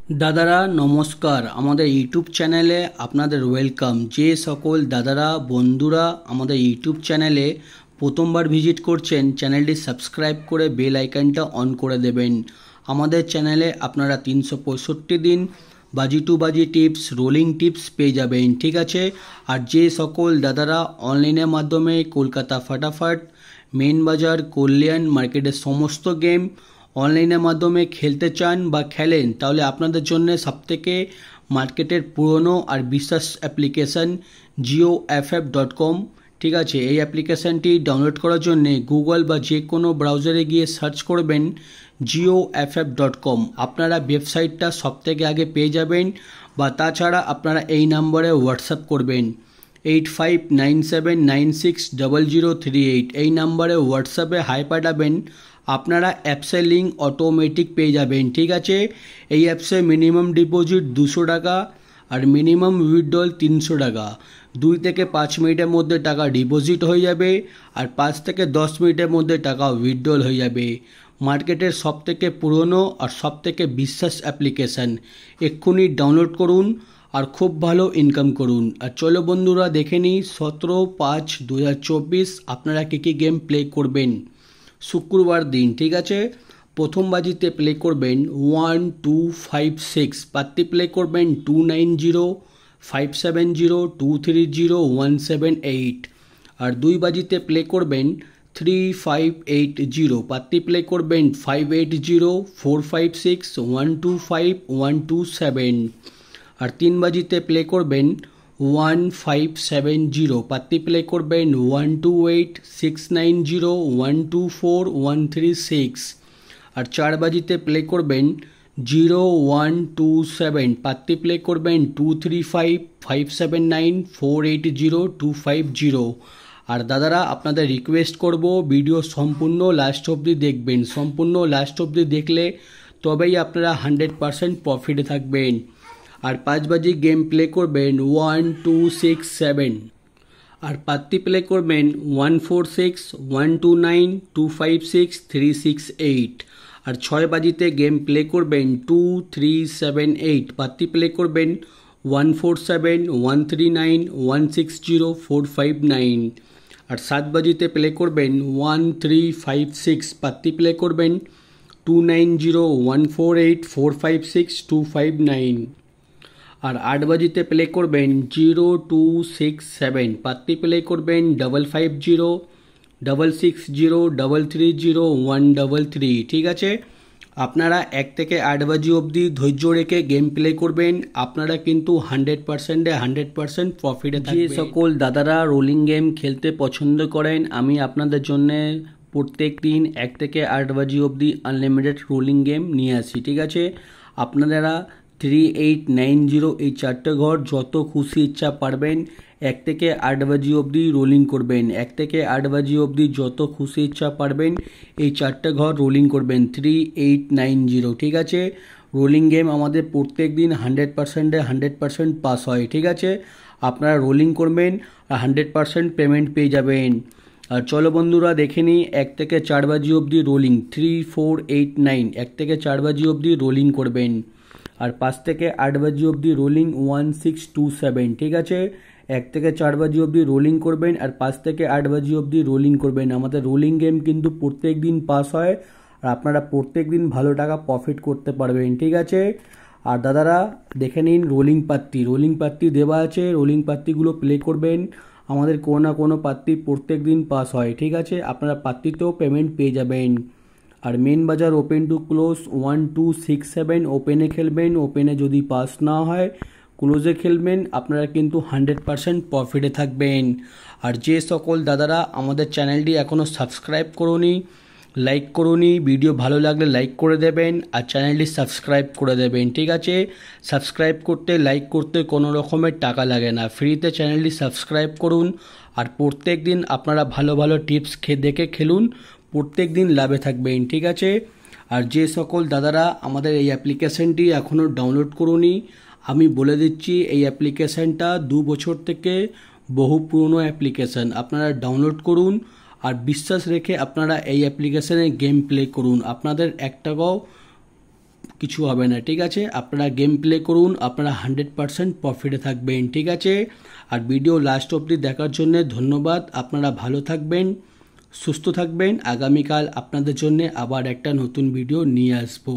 দাদারা নমস্কার, আমাদের ইউটিউব চ্যানেলে আপনাদের ওয়েলকাম। যে সকল দাদারা বন্ধুরা আমাদের ইউটিউব চ্যানেলে প্রথমবার ভিজিট করছেন, চ্যানেলটি সাবস্ক্রাইব করে বেল আইকনটা অন করে দেবেন। আমাদের চ্যানেলে আপনারা 365 দিন বাজি টু বাজি টিপস, রোলিং টিপস পেয়ে যাবেন, ঠিক আছে। আর যে সকল দাদারা অনলাইনের মাধ্যমে কলকাতা ফাটাফাট, মেন বাজার, কল্যাণ মার্কেটের সমস্ত গেম অনলাইনের মাধ্যমে খেলতে চান বা খেলেন, তাহলে আপনাদের জন্য সবথেকে মার্কেটের পুরনো আর বিশ্বাস অ্যাপ্লিকেশান JioFF.com, ঠিক আছে। এই অ্যাপ্লিকেশানটি ডাউনলোড করার জন্যে গুগল বা যে কোনো ব্রাউজারে গিয়ে সার্চ করবেন JioFF.com। আপনারা ওয়েবসাইটটা সবথেকে আগে পেয়ে যাবেন, বা তাছাড়া আপনারা এই নম্বরে হোয়াটসঅ্যাপ করবেন 8597960038। এই নাম্বারে হোয়াটসঅ্যাপে হাই পাঠাবেন, আপনারা অ্যাপসের লিঙ্ক অটোমেটিক পেয়ে যাবেন, ঠিক আছে। এই অ্যাপসে মিনিমাম ডিপোজিট 200 টাকা আর মিনিমাম উইথড্রল 300 টাকা। 2 থেকে 5 মিনিটের মধ্যে টাকা ডিপোজিট হয়ে যাবে আর 5 থেকে 10 মিনিটের মধ্যে টাকা উইথড্রল হয়ে যাবে। মার্কেটের সবথেকে পুরনো আর সবথেকে বিশ্বাস অ্যাপ্লিকেশান, এক্ষুনি ডাউনলোড করুন আর খুব ভালো ইনকাম করুন। আর চলো বন্ধুরা দেখে নিই 17/5/2024 আপনারা কী কী গেম প্লে করবেন শুক্রবার দিন, ঠিক আছে। প্রথম বাজিতে প্লে করবেন 1 2 5 6, পাত্তি প্লে করবেন 290 570 230 178। আর 2 বাজিতে প্লে করবেন 3580, পাত্তি প্লে করবেন 580 456 125 127। আর 3 বাজিতে প্লে করবেন 1570, পাত্তি প্লে করবেন 128 690 124 136। আর 4 বাজিতে প্লে করবেন 0127, পাত্তি প্লে করবেন 235 579 480 250। আর দাদারা আপনাদের রিকোয়েস্ট করব, ভিডিও সম্পূর্ণ লাস্ট অবধি দেখবেন। সম্পূর্ণ লাস্ট অবধি দেখলে তবেই আপনারা 100% প্রফিটে থাকবেন। আর 5 বাজি গেম প্লে করবেন 1267, আর পাত্তি প্লে করবেন 146 129 256 368। আর 6 বাজিতে গেম প্লে করবেন 2378, পাত্তি প্লে করবেন 147 139 160 459। আর 7 বাজিতে প্লে করবেন 1356, পাত্তি প্লে করবেন 290 148 456 259। আর 8 বাজিতে প্লে করবেন 0267, পাত্তি প্লে করবেন 550 660 330 133, ঠিক আছে। আপনারা 1 থেকে 8 বাজি অবধি ধৈর্য রেখে গেম প্লে করবেন, আপনারা কিন্তু 100% প্রফিটে থাকবেন। যে সকল দাদারা রোলিং গেম খেলতে পছন্দ করেন, আমি আপনাদের জন্য প্রত্যেক দিন 1 থেকে 8 বাজি অবধি আনলিমিটেড রোলিং গেম নিয়ে আসি, ঠিক আছে। আপনারা 3890 এই 4টে ঘর যত খুশি ইচ্ছা পারবেন 1 থেকে 8 বাজি অবধি রোলিং করবেন। 1 থেকে 8 বাজি অবধি যত খুশি ইচ্ছা পারবেন এই 4টে ঘর রোলিং করবেন 3890, ঠিক আছে। রোলিং গেম আমাদের প্রত্যেক দিন 100% পাস হয়, ঠিক আছে। আপনারা রোলিং করবেন আর 100% পেমেন্ট পেয়ে যাবেন। আর চলো বন্ধুরা দেখে নিই 1 থেকে 4 বাজি অবধি রোলিং 3489, 1 থেকে 4 বাজি অবধি রোলিং করবেন। আর 5 থেকে 8 বাজি অবধি রোলিং 1627, ঠিক আছে। 1 থেকে 4 বাজি অবধি রোলিং করবেন আর 5 থেকে 8 বাজি অবধি রোলিং করবেন। আমাদের রোলিং গেম কিন্তু প্রত্যেক দিন পাস হয় আর আপনারা প্রত্যেক দিন ভালো টাকা প্রফিট করতে পারবেন, ঠিক আছে। আর দাদারা দেখে নিন রোলিং পাত্তি দেওয়া আছে, রোলিং পাত্তিগুলো প্লে করবেন। আমাদের কোনো না কোনো পাত্তি প্রত্যেক দিন পাস হয়, ঠিক আছে। আপনারা পাত্তিতেও পেমেন্ট পেয়ে যাবেন। আর মেন বাজার ওপেন টু ক্লোজ 1267, ওপেনে খেলবেন, ওপেনে যদি পাস না হয় ক্লোজে খেলবেন, আপনারা কিন্তু 100% প্রফিটে থাকবেন। আর যে সকল দাদারা আমাদের চ্যানেলটি এখনও সাবস্ক্রাইব করুনি, লাইক করুনি, ভিডিও ভালো লাগলে লাইক করে দেবেন আর চ্যানেলটি সাবস্ক্রাইব করে দেবেন, ঠিক আছে। সাবস্ক্রাইব করতে, লাইক করতে কোনো রকমের টাকা লাগে না, ফ্রিতে চ্যানেলটি সাবস্ক্রাইব করুন। আর প্রত্যেক দিন আপনারা ভালো ভালো টিপস দেখে খেলুন, প্রত্যেক দিন লাভে থাকবেন, ঠিক আছে। আর যে সকল দাদারা আমাদের এই অ্যাপ্লিকেশানটি এখনও ডাউনলোড করুনি, আমি বলে দিচ্ছি এই অ্যাপ্লিকেশানটা 2 বছর থেকে বহু পুরনো অ্যাপ্লিকেশান। আপনারা ডাউনলোড করুন আর বিশ্বাস রেখে আপনারা এই অ্যাপ্লিকেশানে গেম প্লে করুন, আপনাদের 1 টাকাও কিছু হবে না, ঠিক আছে। আপনারা গেম প্লে করুন, আপনারা 100% প্রফিটে থাকবেন, ঠিক আছে। আর ভিডিও লাস্ট অবধি দেখার জন্য ধন্যবাদ। আপনারা ভালো থাকবেন, সুস্থ থাকবেন। আগামীকাল আপনাদের জন্য আবার একটা নতুন ভিডিও নিয়ে আসবো।